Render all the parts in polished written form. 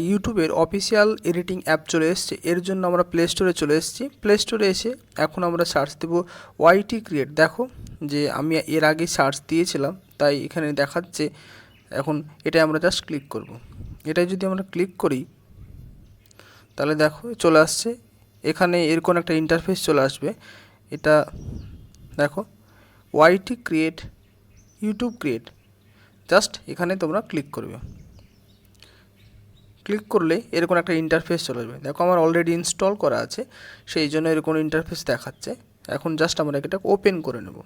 ইউটিউবের official editing app চলে এসছে। এর জন্য আমরা প্লে স্টোরে চলে এসেছি। প্লে স্টোরে এসে এখন আমরা সার্চ দেব ওয়াইটি ক্রিয়েট। দেখো যে আমি এর আগে সার্চ দিয়েছিলাম, তাই এখানে দেখাচ্ছে। এখন এটাই আমরা জাস্ট ক্লিক করব। এটাই যদি আমরা ক্লিক করি তাহলে দেখো চলে আসছে। এখানে এরকম একটা ইন্টারফেস চলে আসবে। এটা দেখো ওয়াইটি ক্রিয়েট, ইউটিউব ক্রিয়েট, জাস্ট এখানে তোমরা ক্লিক করবে। ক্লিক করলে এরকম একটা ইন্টারফেস চলে আসবে। দেখো আমার অলরেডি ইনস্টল করা আছে, সেই জন্য এরকম ইন্টারফেস দেখাচ্ছে। এখন জাস্ট আমরা এটা ওপেন করে নেব।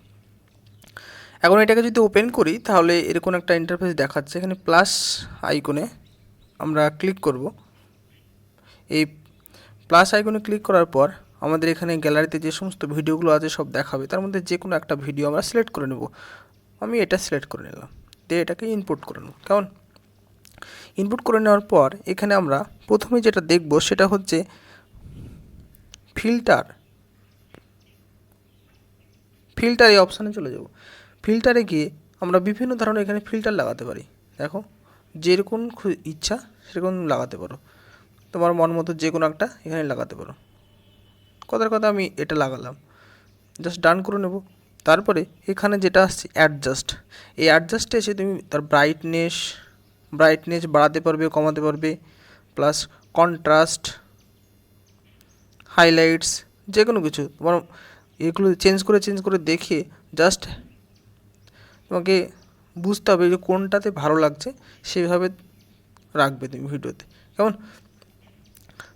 এখন এটাকে যদি ওপেন করি তাহলে এরকম একটা ইন্টারফেস দেখাচ্ছে। এখানে প্লাস আইকনে আমরা ক্লিক করব। এই প্লাস আইকনে ক্লিক করার পর আমাদের এখানে গ্যালারিতে যে সমস্ত ভিডিওগুলো আছে সব দেখাবে। তার মধ্যে যে কোনো একটা ভিডিও আমরা সিলেক্ট করে নেব। আমি এটা সিলেক্ট করে নিলাম, দিয়ে এটাকে ইনপুট করে নেব। কেমন? ইনপুট করে নেওয়ার পর এখানে আমরা প্রথমে যেটা দেখব সেটা হচ্ছে ফিল্টার। এই অপশানে চলে যাব। ফিল্টারে গিয়ে আমরা বিভিন্ন ধরনের এখানে ফিল্টার লাগাতে পারি। দেখো যেরকম ইচ্ছা সেরকম লাগাতে পারো, তোমার মন মতো যে কোনো একটা এখানে লাগাতে পারো। কথার কথা আমি এটা লাগালাম, জাস্ট ডান করে নেব। তারপরে এখানে যেটা আসছে অ্যাডজাস্ট, এই অ্যাডজাস্টে এসে তুমি তার ব্রাইটনেস বাড়াতে পারবে, কমাতে পারবে, প্লাস কন্ট্রাস্ট, হাইলাইটস, যে কোনো কিছু তোমার এগুলো চেঞ্জ করে দেখিয়ে জাস্ট তোমাকে বুঝতে হবে যে কোনটাতে ভালো লাগছে, সেইভাবে রাখবে তুমি ভিডিওতে। কেমন?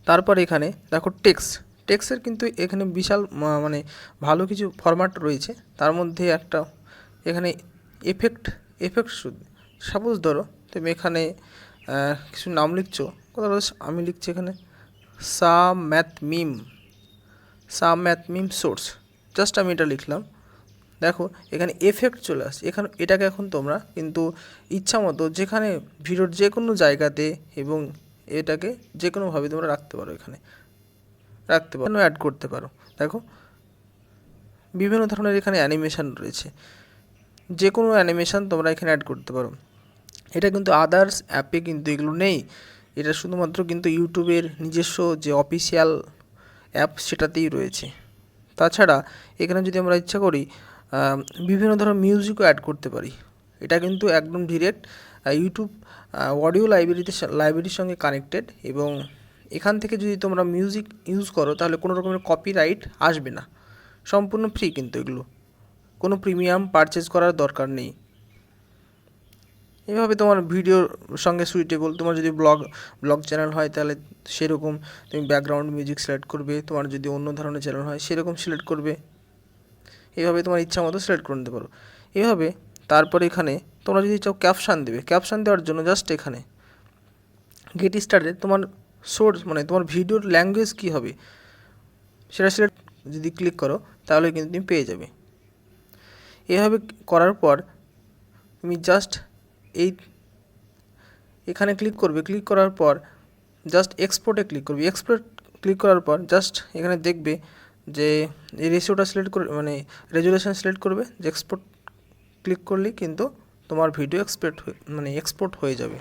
তারপর এখানে দেখো টেক্সের কিন্তু এখানে বিশাল মানে ভালো কিছু ফরম্যাট রয়েছে। তার মধ্যে একটা এখানে এফেক্ট সাপোজ ধরো তুমি এখানে কিছু নাম লিখছো, কথা আমি লিখছি এখানে সাম ম্যাথ মিম সোর্স, জাস্ট আমি এটা লিখলাম। দেখো এখানে এফেক্ট চলে আসছে। এটাকে এখন তোমরা কিন্তু ইচ্ছা মতো যেখানে ভিডিওর যে কোনো জায়গাতে এবং এটাকে যে কোনোভাবে তোমরা রাখতে পারো, এখানে অ্যাড করতে পারো। দেখো বিভিন্ন ধরনের এখানে অ্যানিমেশান রয়েছে, যে কোনো অ্যানিমেশান তোমরা এখানে অ্যাড করতে পারো। এটা কিন্তু আদার্স অ্যাপে কিন্তু এগুলো নেই। এটা শুধুমাত্র কিন্তু ইউটিউবের নিজস্ব যে অফিসিয়াল অ্যাপ সেটাতেই রয়েছে। তাছাড়া এখানে যদি আমরা ইচ্ছা করি বিভিন্ন ধরনের মিউজিকও অ্যাড করতে পারি। এটা কিন্তু একদম ডিরেক্ট ইউটিউব অডিও লাইব্রেরির সঙ্গে কানেক্টেড, এবং এখান থেকে যদি তোমরা মিউজিক ইউজ করো তাহলে কোনো রকমের কপিরাইট আসবে না। সম্পূর্ণ ফ্রি কিন্তু এগুলো, কোনো প্রিমিয়াম পারচেজ করার দরকার নেই। এভাবে তোমার ভিডিওর সঙ্গে সুইটেবল, তোমার যদি ব্লগ চ্যানেল হয় তাহলে সেরকম তুমি ব্যাকগ্রাউন্ড মিউজিক সিলেক্ট করবে, তোমার যদি অন্য ধরনের চ্যানেল হয় সেরকম সিলেক্ট করবে। এভাবে তোমার ইচ্ছা মতো সিলেক্ট করে নিতে পারো এভাবে। তারপরে এখানে তোমরা যদি চাও ক্যাপশান দেওয়ার জন্য জাস্ট এখানে গেট স্টার্টেড, তোমার সোর্স মানে তোমার ভিডিওর ল্যাঙ্গুয়েজ কী হবে সেটা সিলেক্ট যদি ক্লিক করো তাহলে কিন্তু তুমি পেয়ে যাবে। এভাবে করার পর তুমি জাস্ট এখানে ক্লিক করবে। ক্লিক করার পর জাস্ট এক্সপোর্টে ক্লিক করবে। ক্লিক করার পর জাস্ট এখানে দেখবে যে এই রেশিওটা সিলেক্ট করে মানে রেজুলেশন সিলেক্ট করবে, যে এক্সপোর্ট ক্লিক করলেই কিন্তু তোমার ভিডিও এক্সপোর্ট হয়ে যাবে।